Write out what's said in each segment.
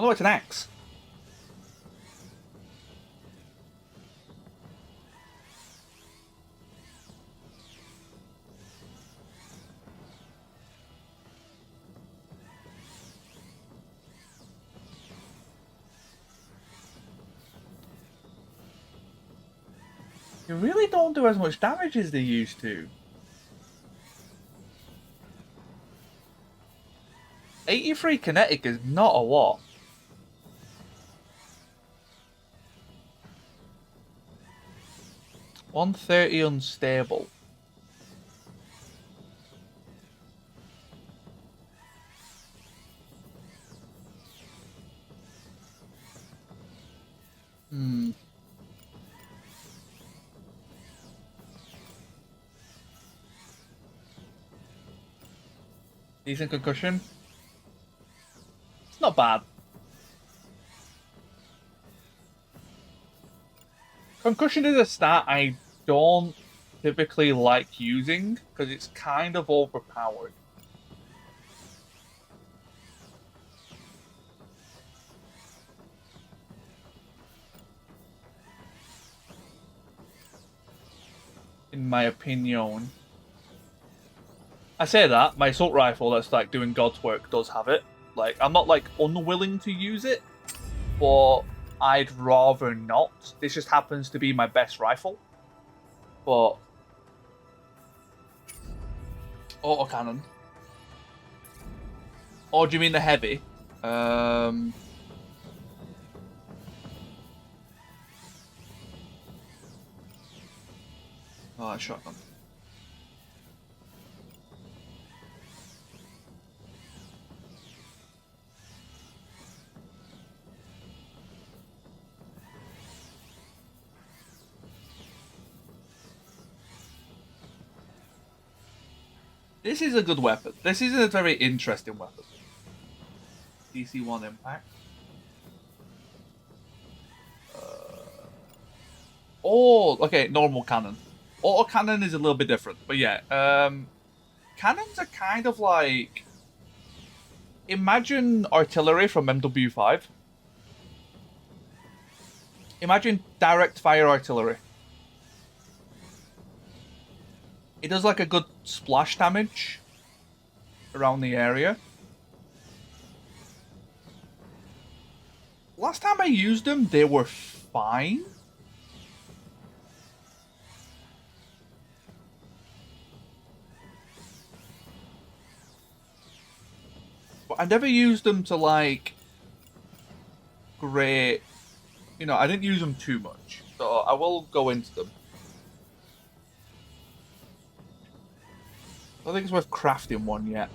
Oh no, it's an axe. You really don't do as much damage as they used to. 83 kinetic is not a lot. $130 unstable. Decent concussion. It's not bad. Concussion is a stat I don't typically like using because it's kind of overpowered. In my opinion. I say that, my assault rifle that's like doing God's work does have it. Like, I'm not like unwilling to use it, but I'd rather not. This just happens to be my best rifle. But autocannon. Or do you mean the heavy? Oh, shotgun. This is a good weapon. This is a very interesting weapon. DC-1 impact. Oh, okay, normal cannon. Autocannon is a little bit different, but yeah. Cannons are kind of like... Imagine artillery from MW5. Imagine direct fire artillery. It does like a good splash damage around the area. Last time I used them, they were fine. But I never used them to like great, you know, I didn't use them too much. So I will go into them. I don't think it's worth crafting one yet.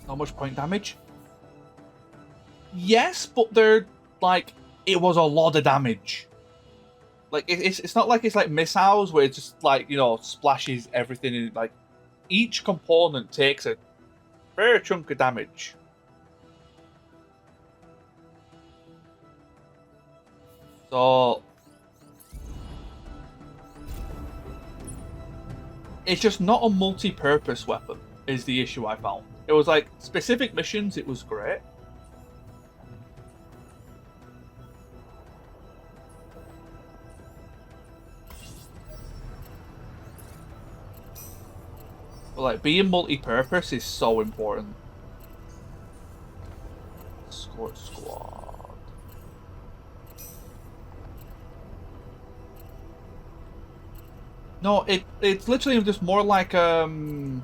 Not much point damage. Yes, but they're like, it was a lot of damage. Like it's not like it's like missiles where it just like, you know, splashes everything in. Like each component takes a fair chunk of damage. So it's just not a multi-purpose weapon is the issue I found. It was like specific missions, it was great. But like being multi-purpose is so important. Escort squad. No, it's literally just more like I think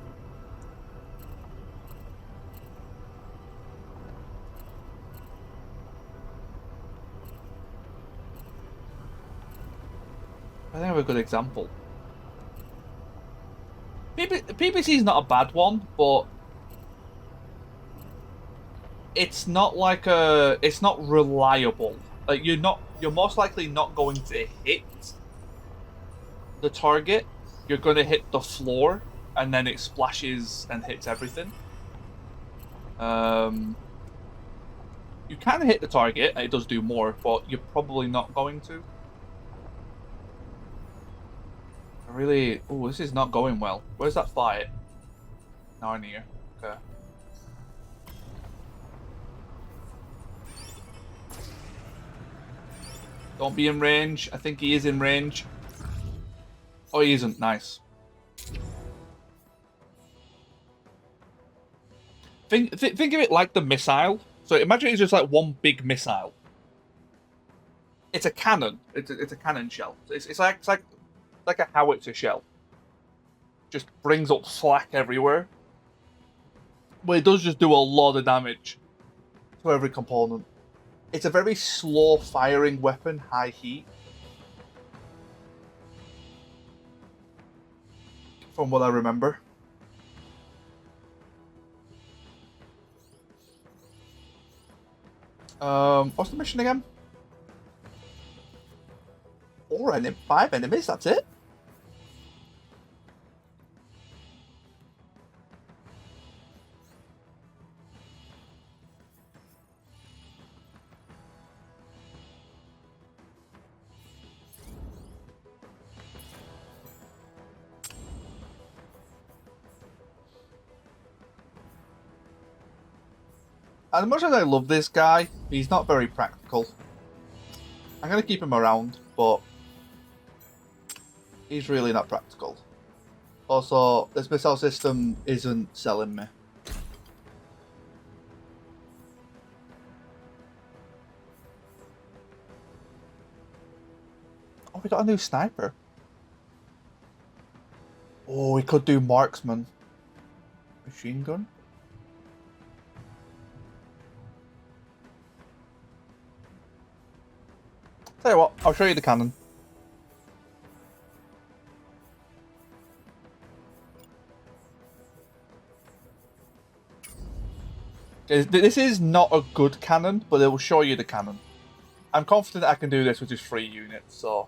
I have a good example. PPC is not a bad one, but it's not like it's not reliable. Like you're most likely not going to hit the target. You're going to hit the floor, and then it splashes and hits everything. You can hit the target, and it does do more, but you're probably not going to. Really, oh, this is not going well. Where's that fight? Narnia. Okay. Don't be in range. I think he is in range. Oh, he isn't. Nice. Think of it like the missile. So imagine it's just like one big missile. It's a cannon. It's a cannon shell. It's like a howitzer shell. Just brings up flak everywhere. But it does just do a lot of damage to every component. It's a very slow firing weapon, high heat. From what I remember. What's the mission again? 5 enemies, that's it? As much as I love this guy, he's not very practical. I'm going to keep him around, but he's really not practical. Also, this missile system isn't selling me. Oh, we got a new sniper. Oh, we could do marksman. Machine gun. Tell you what, I'll show you the cannon. This is not a good cannon, but it will show you the cannon. I'm confident I can do this with just 3 units, so...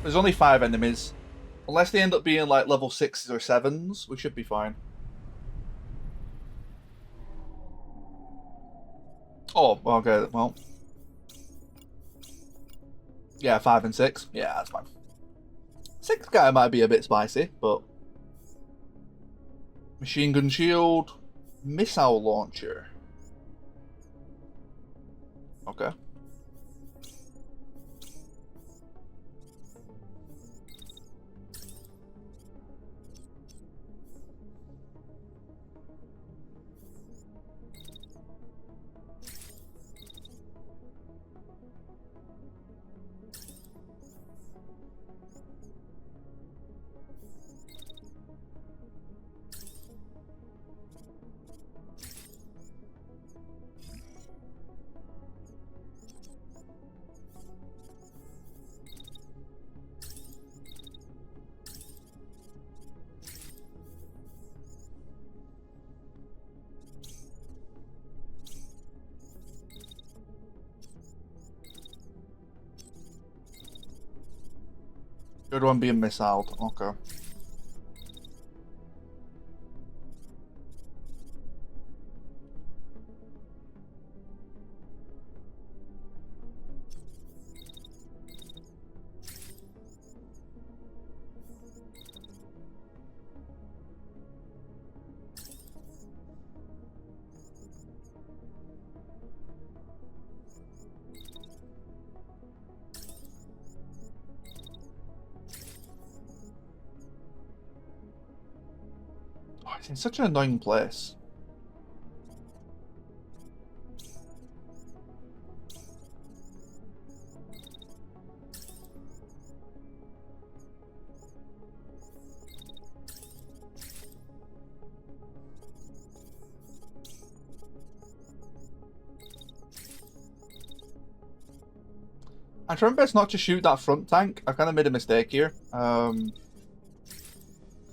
There's only 5 enemies. Unless they end up being like level 6s or 7s, we should be fine. Oh, okay, well... Yeah, 5 and 6. Yeah, that's fine. 6 guy might be a bit spicy, but... Machine gun shield. Missile launcher. Okay. Good one being missiled. Okay. Oh, it's in such an annoying place. I'm trying best not to shoot that front tank. I kind of made a mistake here. I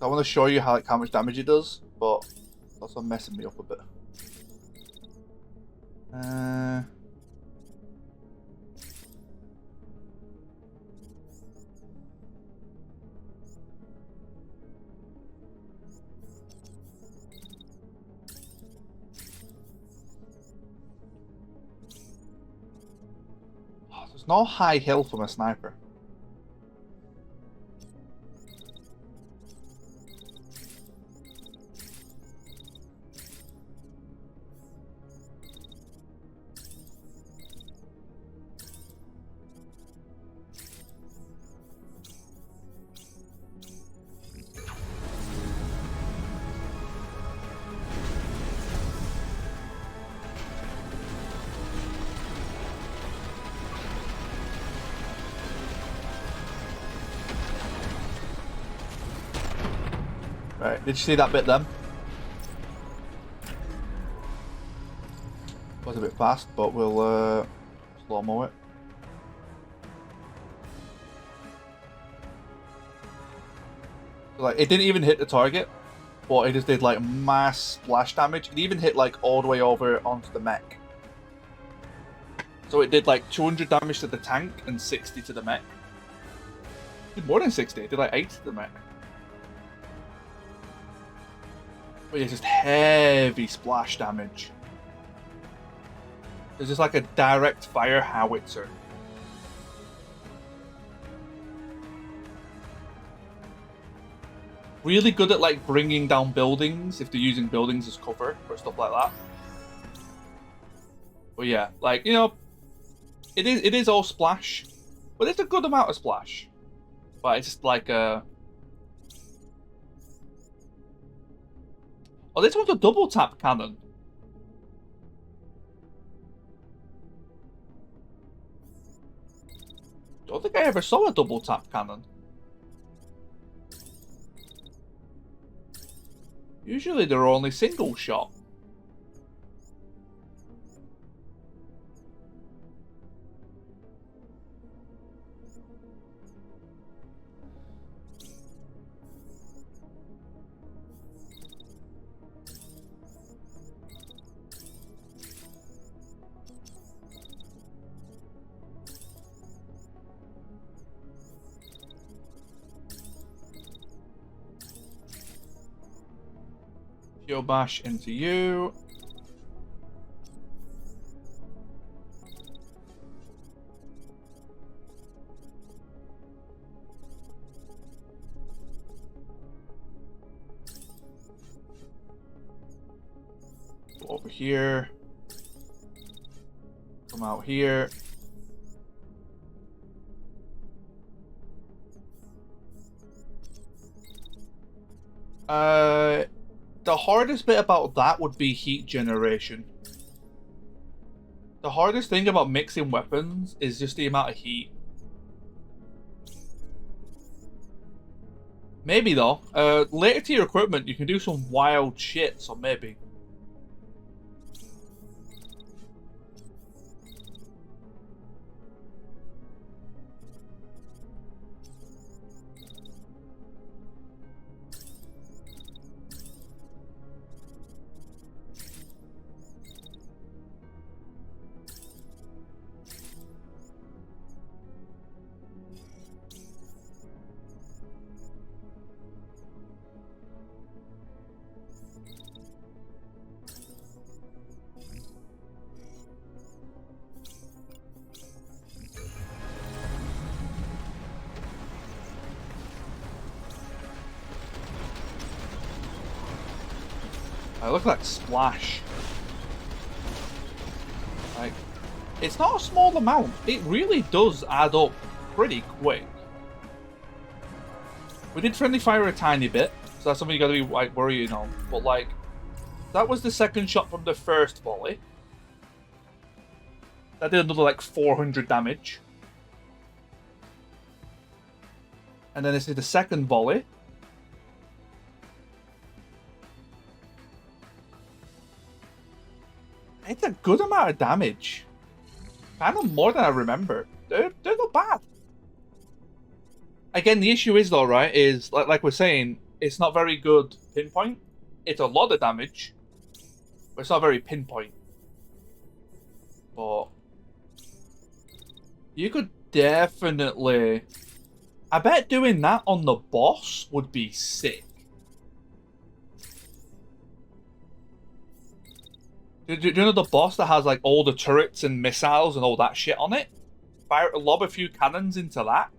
want to show you how much damage it does, but it's also messing me up a bit. There's no high hill from a sniper. Right, did you see that bit then? Was a bit fast, but we'll slow-mo it. So, like, it didn't even hit the target, but it just did like mass splash damage. It even hit like all the way over onto the mech. So it did like 200 damage to the tank and 60 to the mech. It did more than 60, it did like 8 to the mech. But yeah, just heavy splash damage. It's just like a direct fire howitzer. Really good at like bringing down buildings if they're using buildings as cover or stuff like that. But yeah, like, you know, it is all splash, but it's a good amount of splash. But it's just like a... Oh, this one's a double tap cannon. Don't think I ever saw a double tap cannon. Usually they're only single shot. Fuel bash into you. Go over here. Come out here. The hardest bit about that would be heat generation. The hardest thing about mixing weapons is just the amount of heat. Maybe though. Later to your equipment, you can do some wild shit, so maybe. Look at that splash. Like, it's not a small amount. It really does add up pretty quick. We did friendly fire a tiny bit, so that's something you gotta be like worrying on. But like, that was the second shot from the first volley. That did another like 400 damage. And then this is the second volley. It's a good amount of damage. Kind of more than I remember. They're not bad. Again, the issue is though, right, is like we're saying, it's not very good pinpoint. It's a lot of damage, but it's not very pinpoint. But you could definitely... I bet doing that on the boss would be sick. Do you know the boss that has like all the turrets and missiles and all that shit on it? Lob a few cannons into that.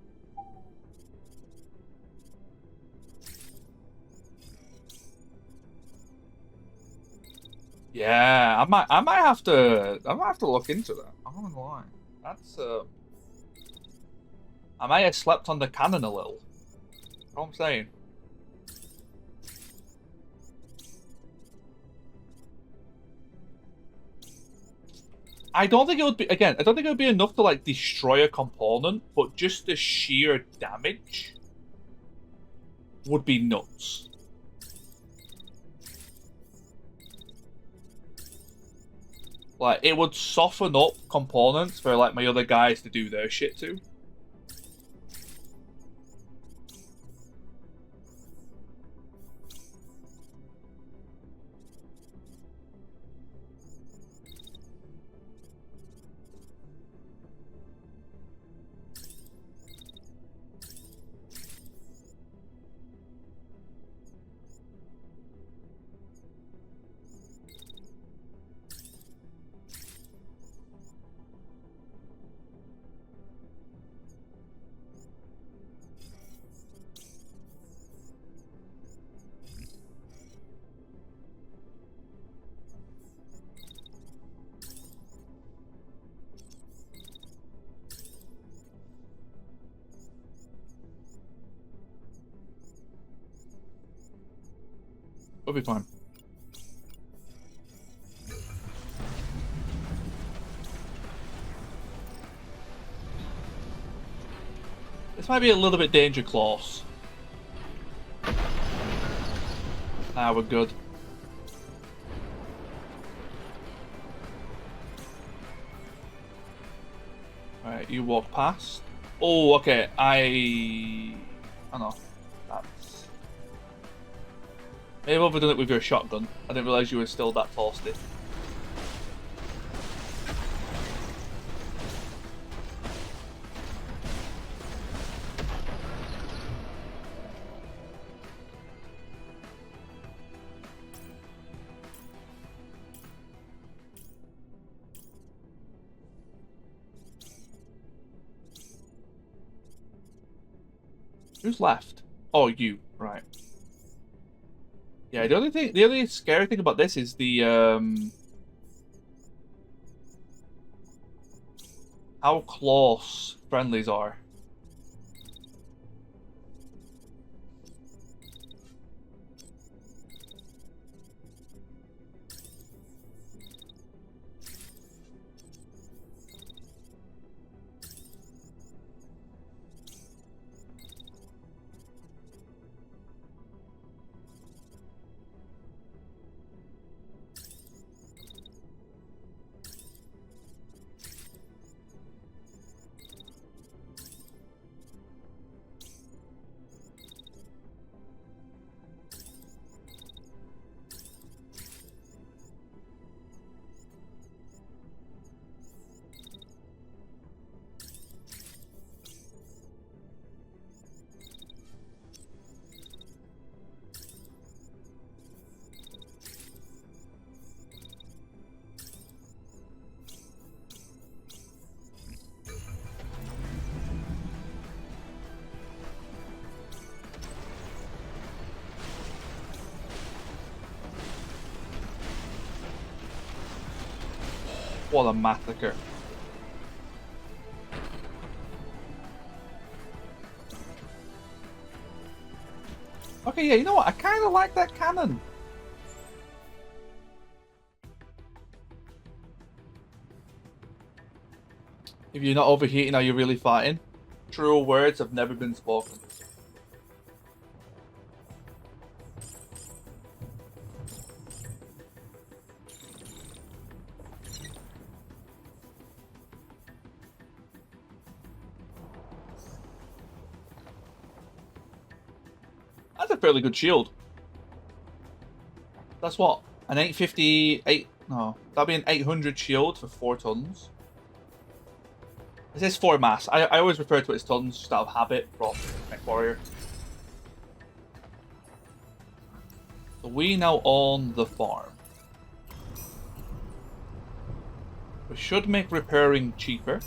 Yeah, I might have to look into that. I'm not gonna lie. That's I might have slept on the cannon a little. You know what I'm saying? I don't think it would be, again, I don't think it would be enough to like destroy a component, but just the sheer damage would be nuts. Like, it would soften up components for, like, my other guys to do their shit too. We'll be fine. This might be a little bit danger close. Ah, we're good. Alright, you walk past. Oh, okay. I know. That's... Maybe I've overdone it with your shotgun. I didn't realise you were still that toasty. Who's left? Oh, you. Right. Yeah, the only scary thing about this is the how close friendlies are. What a massacre. Okay, yeah, you know what? I kind of like that cannon. If you're not overheating, are you really fighting? True words have never been spoken. That's a fairly good shield. That's what? An 858... No, that'd be an 800 shield for 4 tons. It says 4 mass. I always refer to it as tons just out of habit from Mech Warrior. So we now own the farm. We should make repairing cheaper.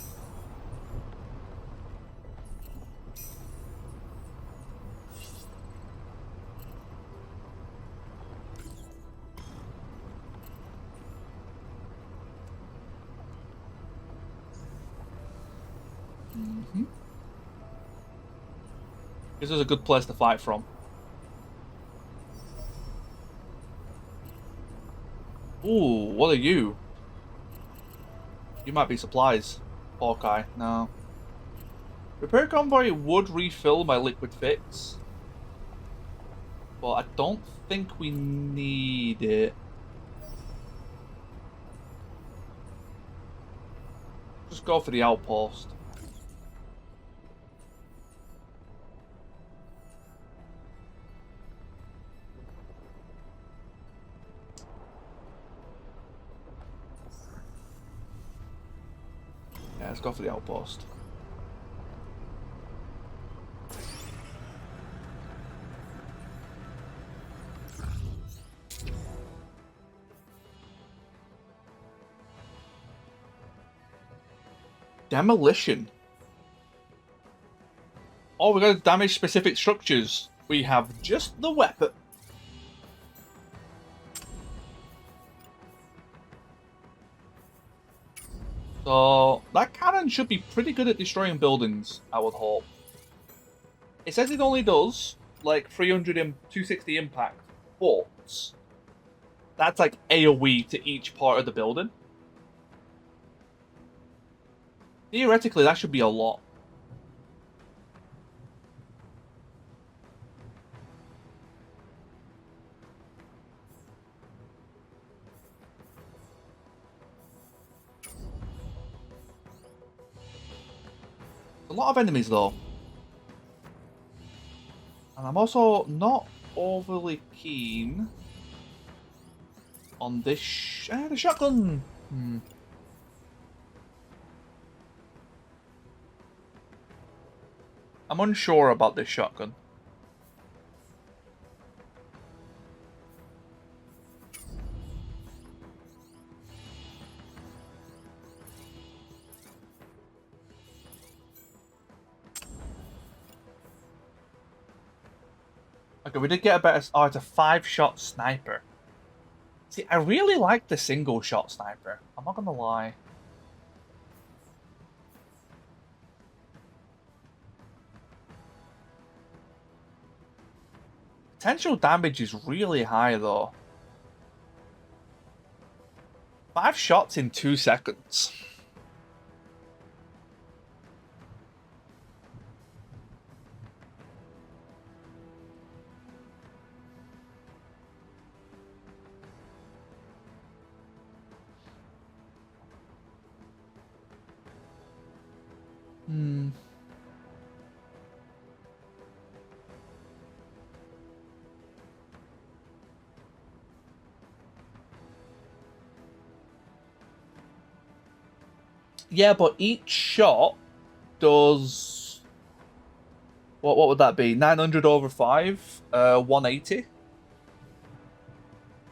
This is a good place to fight from. Ooh, what are you? You might be supplies. Hawkeye, no. Repair convoy would refill my liquid fix. But I don't think we need it. go for the outpost. Yeah, let's go for the outpost. Demolition. Oh, we're going to damage specific structures. We have just the weapon. So, that cannon should be pretty good at destroying buildings, I would hope. It says it only does, like, 260 impact, but that's like AoE to each part of the building. Theoretically, that should be a lot. A lot of enemies, though. And I'm also not overly keen on this the shotgun. I'm unsure about this shotgun. Okay, we did get a better... Oh, it's a 5-shot sniper. See, I really like the single-shot sniper. I'm not gonna lie. Potential damage is really high, though. 5 shots in 2 seconds. Yeah, but each shot does... What would that be? 900 over 5? 180?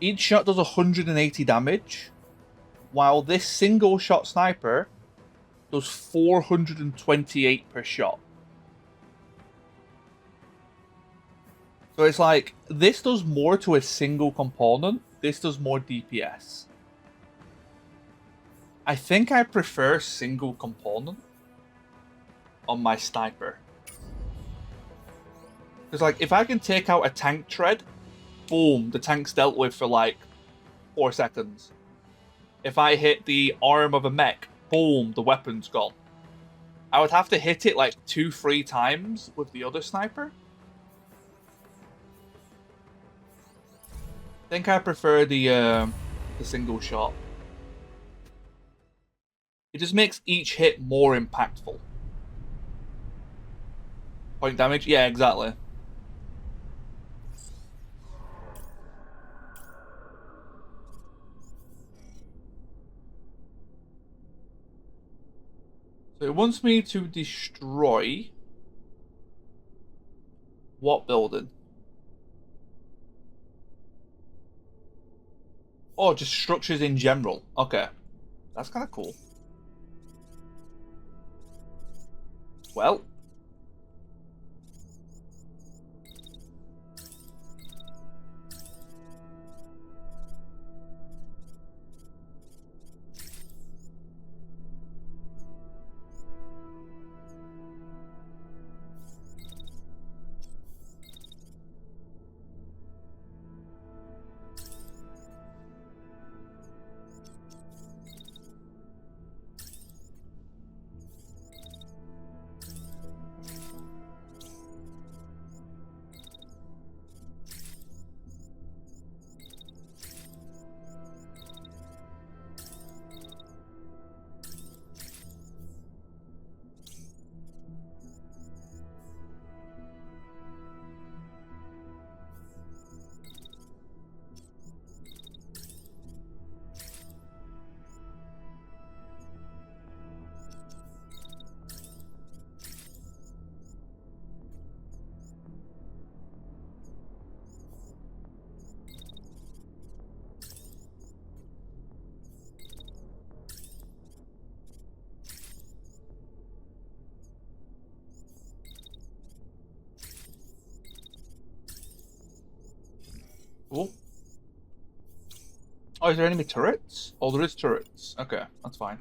Each shot does 180 damage, while this single-shot sniper does 428 per shot. So it's like, this does more to a single component, this does more DPS. I think I prefer single component on my sniper. Because, like, if I can take out a tank tread, boom, the tank's dealt with for, like, 4 seconds. If I hit the arm of a mech, boom, the weapon's gone. I would have to hit it, like, 2-3 times with the other sniper. I think I prefer the single shot. It just makes each hit more impactful. Point damage? Yeah, exactly. So it wants me to destroy... What building? Oh, just structures in general. Okay. That's kind of cool. Well... Cool. Oh, is there enemy turrets? Oh, there is turrets. Okay, that's fine.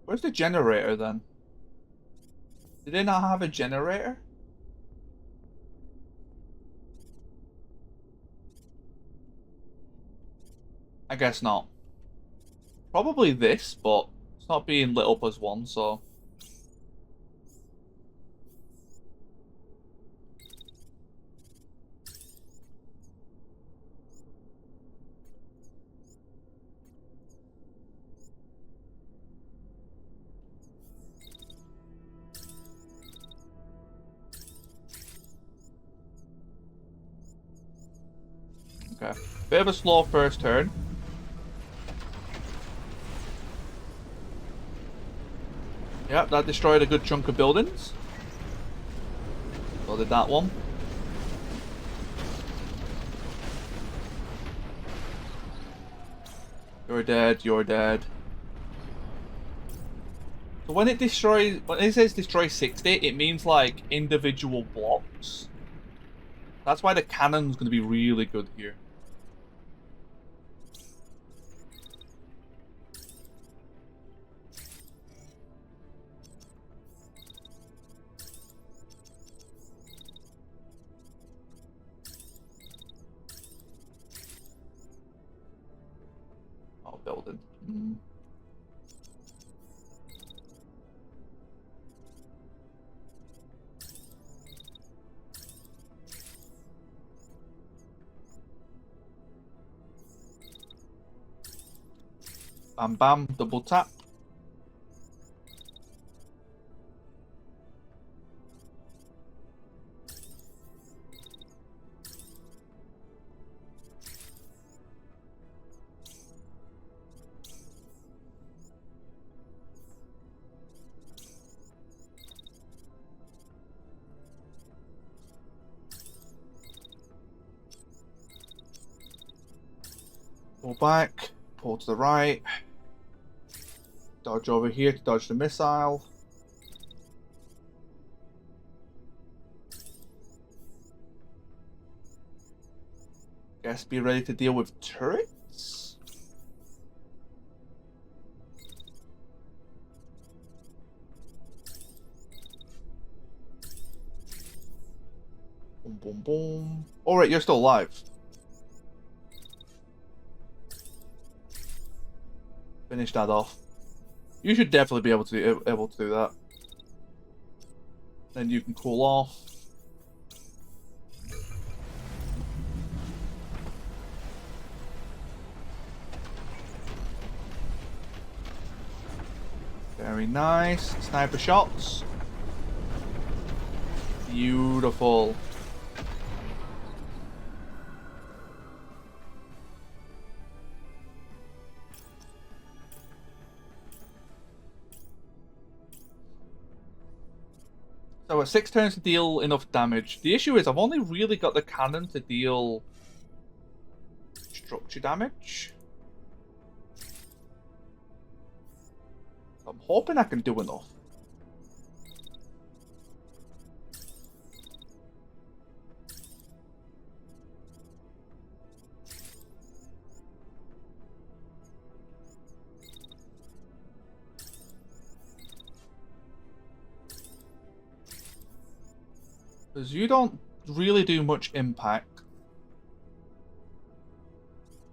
Where's the generator then? Did they not have a generator? I guess not. Probably this, but it's not being lit up as one, so... Okay. Bit of a slow first turn. Yep, that destroyed a good chunk of buildings. So did that one. You're dead, you're dead. So when it says destroy 60, it means like individual blocks. That's why the cannon's going to be really good here. Oh, building. Bam bam, double tap. Pull back, pull to the right. Dodge over here to dodge the missile. Guess be ready to deal with turrets. Boom, boom, boom. Alright, you're still alive. Finish that off. You should definitely be able to do that. Then you can cool off. Very nice. Sniper shots. Beautiful. So at 6 turns to deal enough damage. The issue is I've only really got the cannon to deal structure damage. I'm hoping I can do enough. Because you don't really do much impact.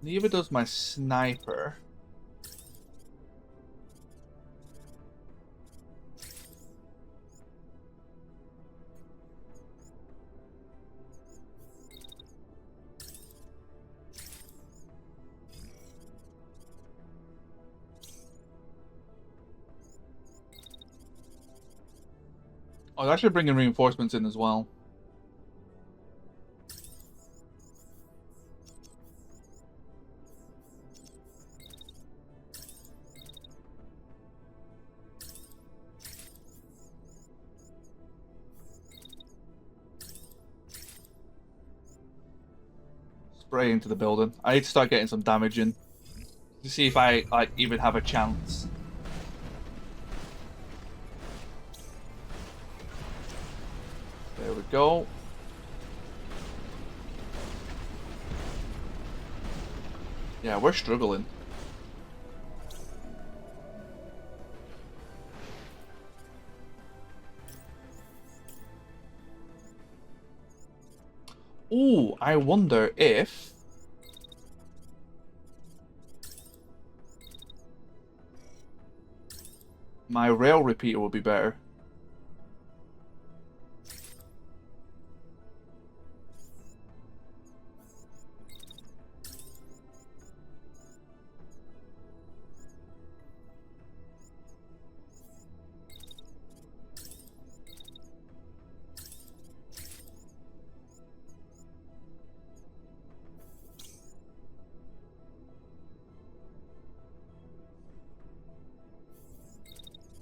Neither does my sniper. Oh, I should bring in reinforcements in as well. Spray into the building. I need to start getting some damage in to see if I even have a chance. There we go. Yeah, we're struggling. Ooh, I wonder if my rail repeater will be better.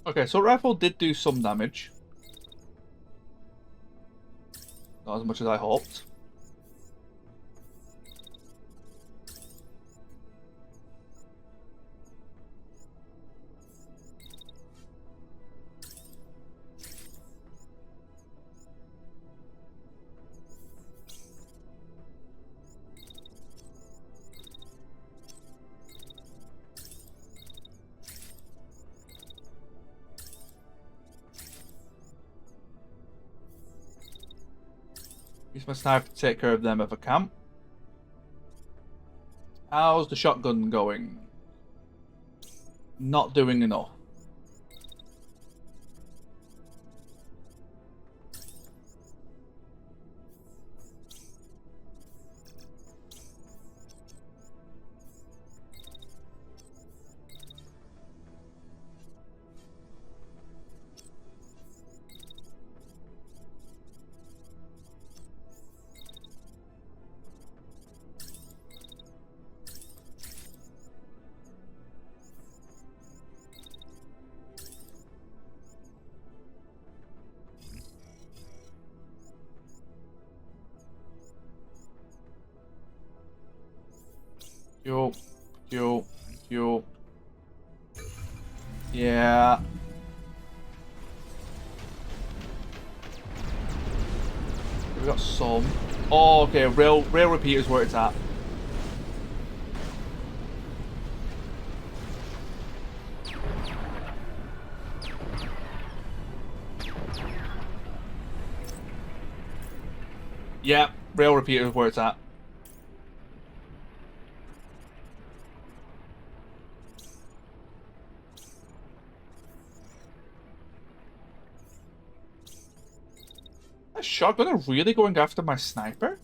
Okay, so rifle did do some damage. Not as much as I hoped. Use my sniper to take care of them if I can. How's the shotgun going? Not doing enough. Yo, yo, yo. Yeah. We got some. Oh, okay. Rail repeaters where it's at. Yeah, rail repeaters where it's at. Is shotgunner really going after my sniper?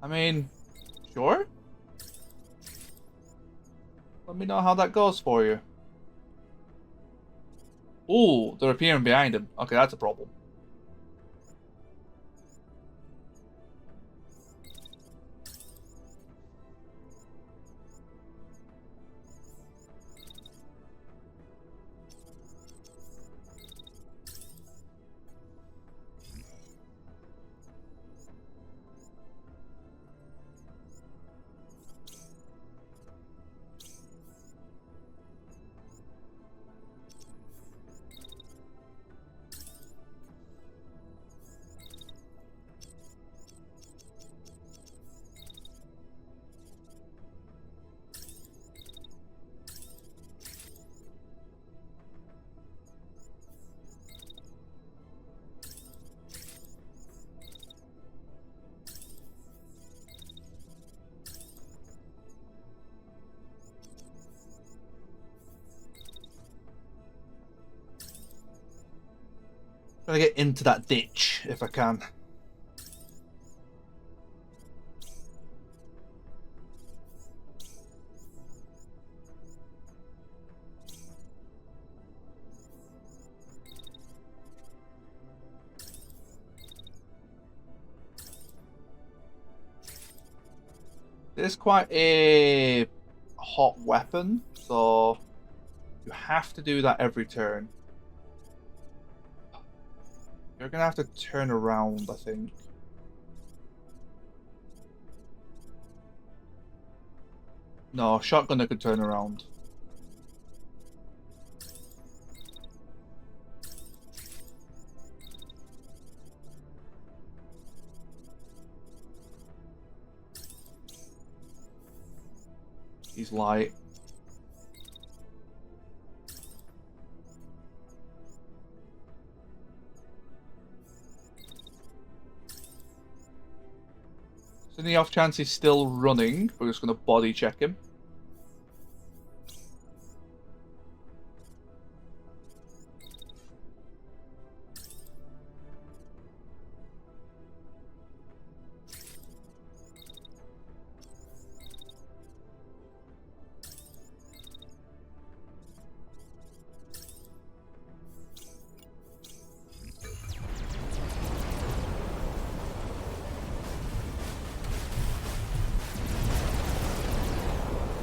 I mean, sure. Let me know how that goes for you. Ooh, they're appearing behind him. Okay, that's a problem. Gotta get into that ditch if I can. It's quite a hot weapon, so you have to do that every turn. You're gonna have to turn around, I think. No, shotgunner could turn around. He's light. So in the off chance he's still running, we're just going to body check him.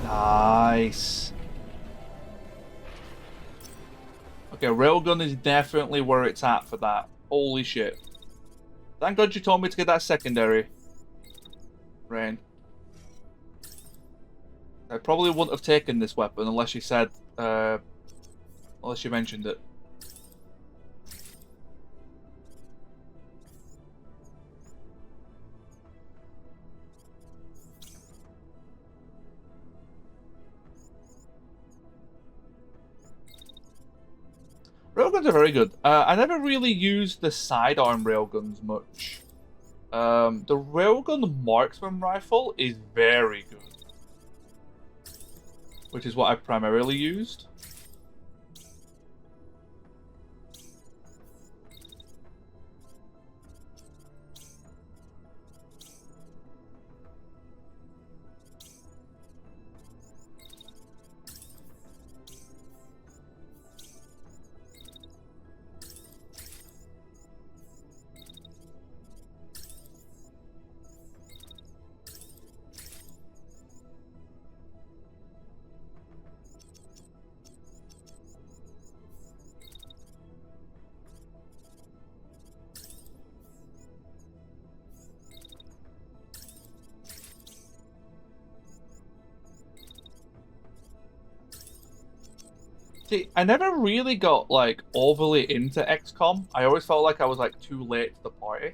Nice. Okay, railgun is definitely where it's at for that. Holy shit. Thank God you told me to get that secondary. Rain. I probably wouldn't have taken this weapon unless you said, unless you mentioned it. Railguns are very good. I never really used the sidearm railguns much. The railgun marksman rifle is very good, which is what I primarily used. See, I never really got, like, overly into XCOM. I always felt like I was, like, too late to the party.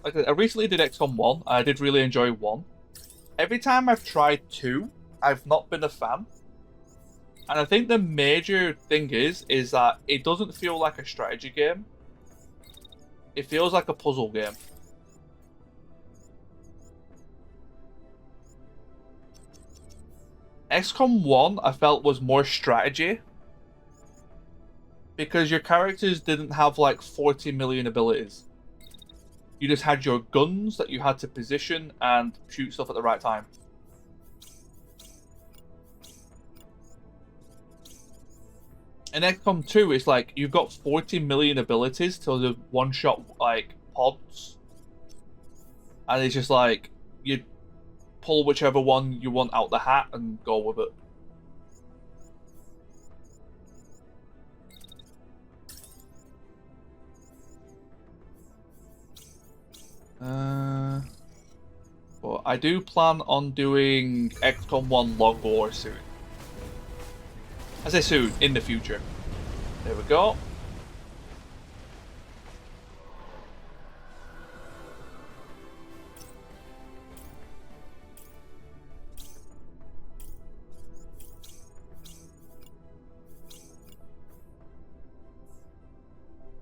Like, I recently did XCOM 1. I did really enjoy 1. Every time I've tried 2, I've not been a fan. And I think the major thing is that it doesn't feel like a strategy game. It feels like a puzzle game. XCOM 1, I felt, was more strategy. Because your characters didn't have, like, 40 million abilities. You just had your guns that you had to position and shoot stuff at the right time. In XCOM 2, it's like, you've got 40 million abilities to the one-shot, like, pods. And it's just like, you pull whichever one you want out the hat and go with it. But I do plan on doing XCOM 1 Log War soon. I say soon, in the future. There we go.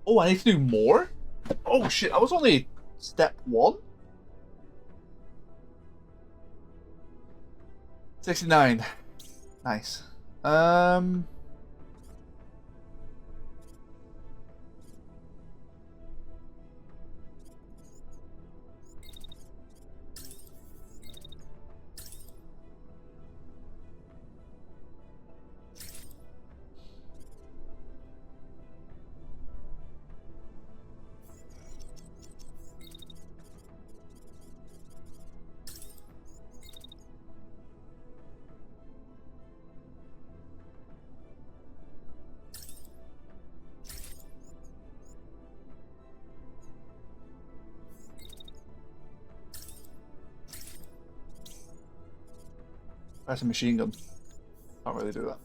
Oh, I need to do more? Oh shit, I was only step 1? 69. Nice. That's a machine gun. Can't really do that.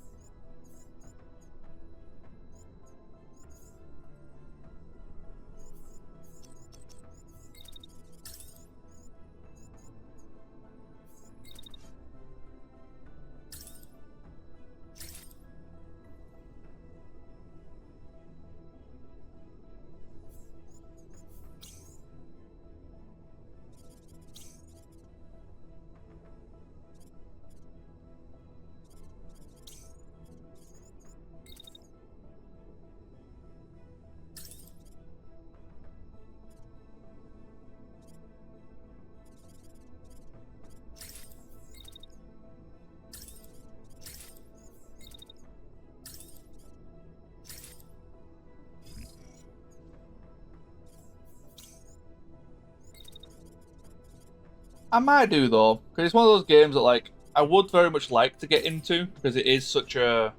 I might do though, because it's one of those games that like I would very much like to get into because it is such a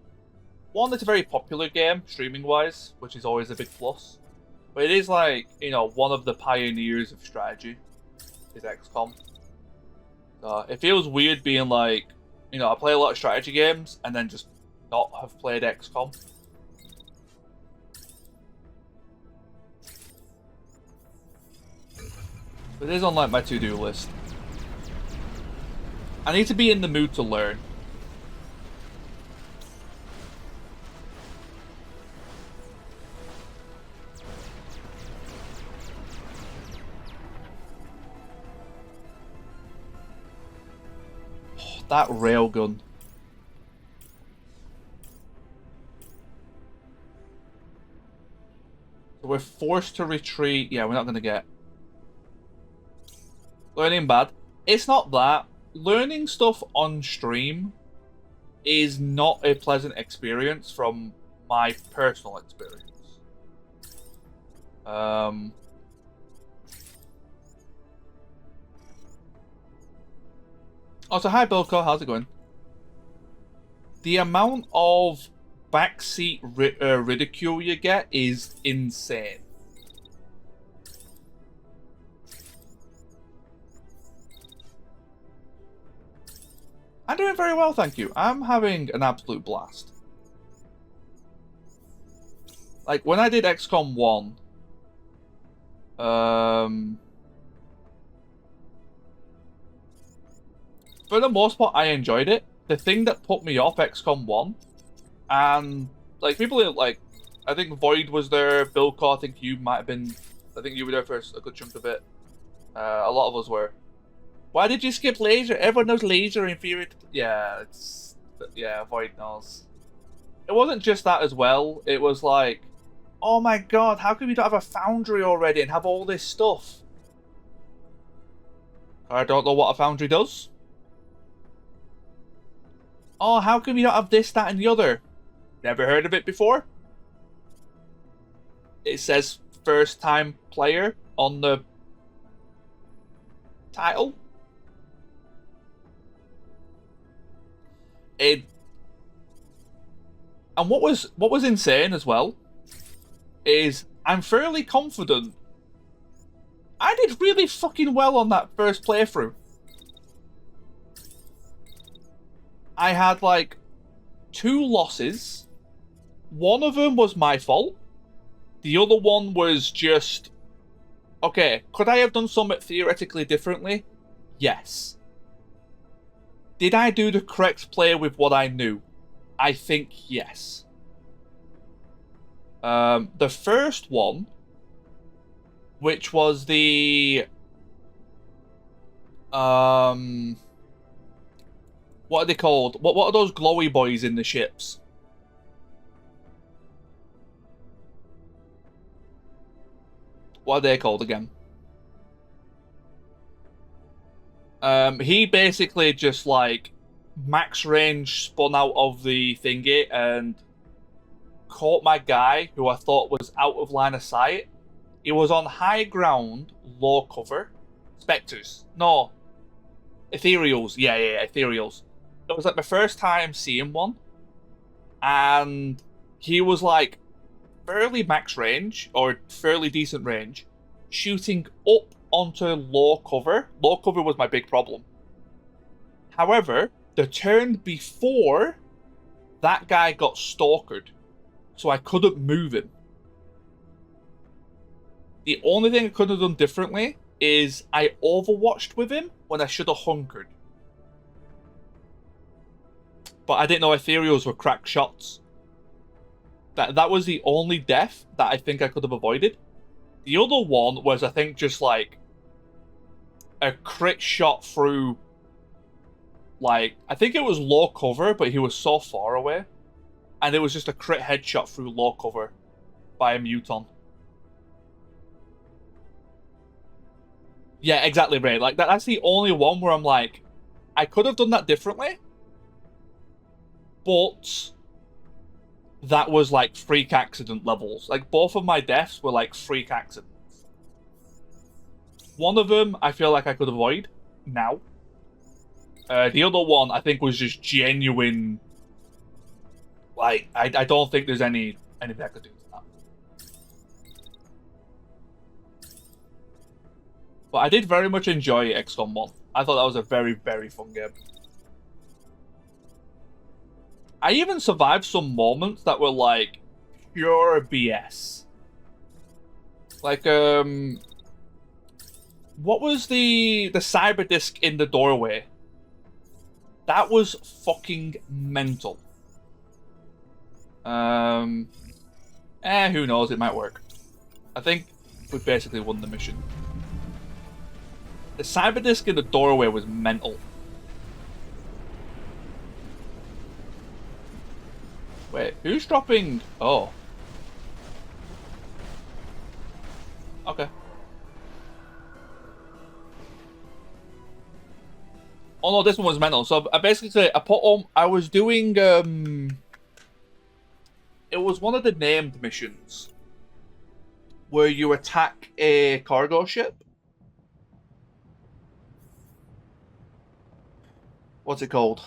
one. It's a very popular game streaming wise, which is always a big plus. But it is like one of the pioneers of strategy is XCOM. It feels weird being like I play a lot of strategy games and then just not have played XCOM. But it is on like my to-do list. I need to be in the mood to learn. Oh, that railgun. So we're forced to retreat. Yeah, we're not going to get learning bad. It's not that. Learning stuff on stream is not a pleasant experience from my personal experience. Oh, so hi Bilko, how's it going? The amount of backseat ridicule you get is insane. I'm doing very well, thank you. I'm having an absolute blast. Like, when I did XCOM 1, for the most part, I enjoyed it. The thing that put me off XCOM 1, and, like, people, like, I think Void was there, Bilko, I think you might have been, I think you were there for a good chunk of it. A lot of us were. Why did you skip laser? Everyone knows laser inferior to... Yeah, Void knows. It wasn't just that as well. It was like, oh my god, how come you don't have a foundry already and have all this stuff? I don't know what a foundry does. Oh, how come you don't have this, that, and the other? Never heard of it before? It says first time player on the title. And what was insane as well is I'm fairly confident I did really fucking well on that first playthrough. I had like 2 losses. One of them was my fault. The other one was just okay. Could I have done something theoretically differently? Yes. Did I do the correct play with what I knew? I think yes. The first one, which was the what are they called? What are those glowy boys in the ships? What are they called again? He basically just like max range spun out of the thingy and caught my guy who I thought was out of line of sight. He was on high ground, low cover. Spectres. No. Ethereals. Yeah, Ethereals. It was like my first time seeing one. And he was like fairly max range, or fairly decent range, shooting up onto low cover. Low cover was my big problem. However, the turn before, that guy got stalkered, so I couldn't move him. The only thing I could have done differently is I overwatched with him when I should have hunkered. But I didn't know ethereals were cracked shots. That was the only death that I think I could have avoided. The other one was, I think, just like a crit shot through, like, I think it was low cover, but he was so far away. And it was just a crit headshot through low cover by a muton. Yeah, exactly, Ray. Like, that's the only one where I'm like, I could have done that differently. But that was like freak accident levels. Like, both of my deaths were like freak accidents. One of them I feel like I could avoid. now. The other one, I think, was just genuine. Like, I don't think there's anything I could do to that. But I did very much enjoy XCOM 1. I thought that was a very, very fun game. I even survived some moments that were like pure BS. Like, what was the cyber disc in the doorway? That was fucking mental. Who knows? It might work. I think we basically won the mission. The cyber disc in the doorway was mental. Wait, who's dropping? Oh. Okay. Oh no, this one was mental. So I basically I put on. I was doing it was one of the named missions where you attack a cargo ship. What's it called?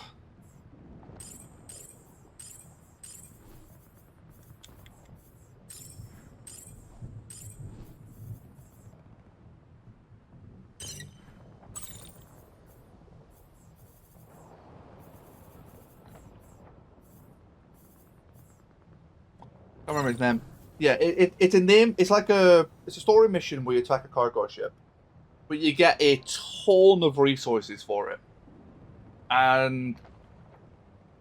I don't remember his name. Yeah, it's a name. It's like it's a story mission where you attack a cargo ship, but you get a ton of resources for it. And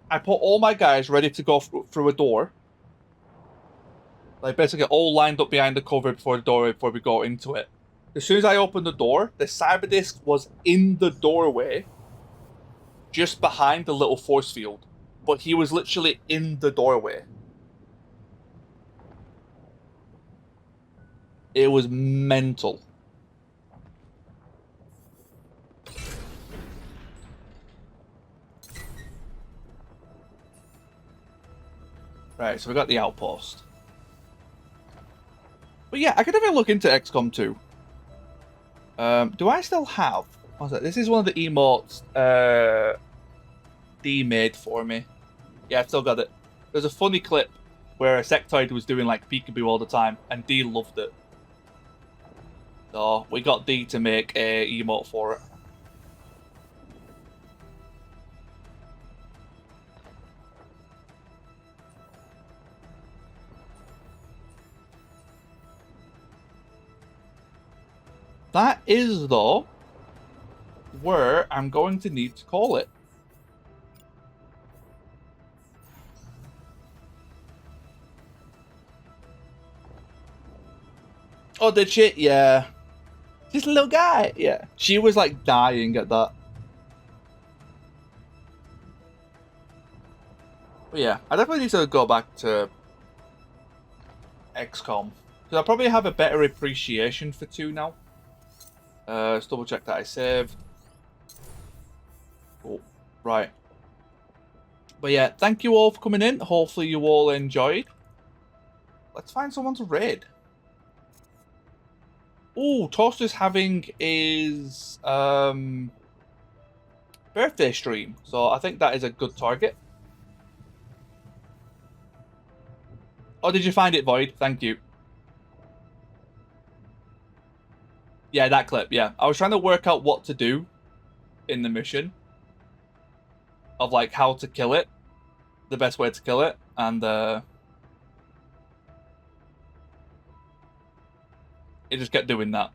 I put all my guys ready to go through a door, like basically all lined up behind the cover before the door before we go into it. As soon as I opened the door, the cyber disc was in the doorway, just behind the little force field, but he was literally in the doorway. It was mental. Right, so we got the outpost. But yeah, I could even look into XCOM 2. Do I still have? What's that? This is one of the emotes D made for me. Yeah, I've still got it. There's a funny clip where a sectoid was doing like peekaboo all the time, and D loved it. So we got D to make a emote for it. That is, though, where I'm going to need to call it. Oh, did she? Yeah. Just a little guy. Yeah. She was like dying at that. But yeah, I definitely need to go back to XCOM. Because I probably have a better appreciation for 2 now. Let's double check that I saved. Oh, right. But yeah, thank you all for coming in. Hopefully you all enjoyed. Let's find someone to raid. Oh, Toaster's having his birthday stream. So I think that is a good target. Oh, did you find it, Void? Thank you. Yeah, that clip, yeah. I was trying to work out what to do in the mission. Of, like, how to kill it. The best way to kill it. And, it just kept doing that.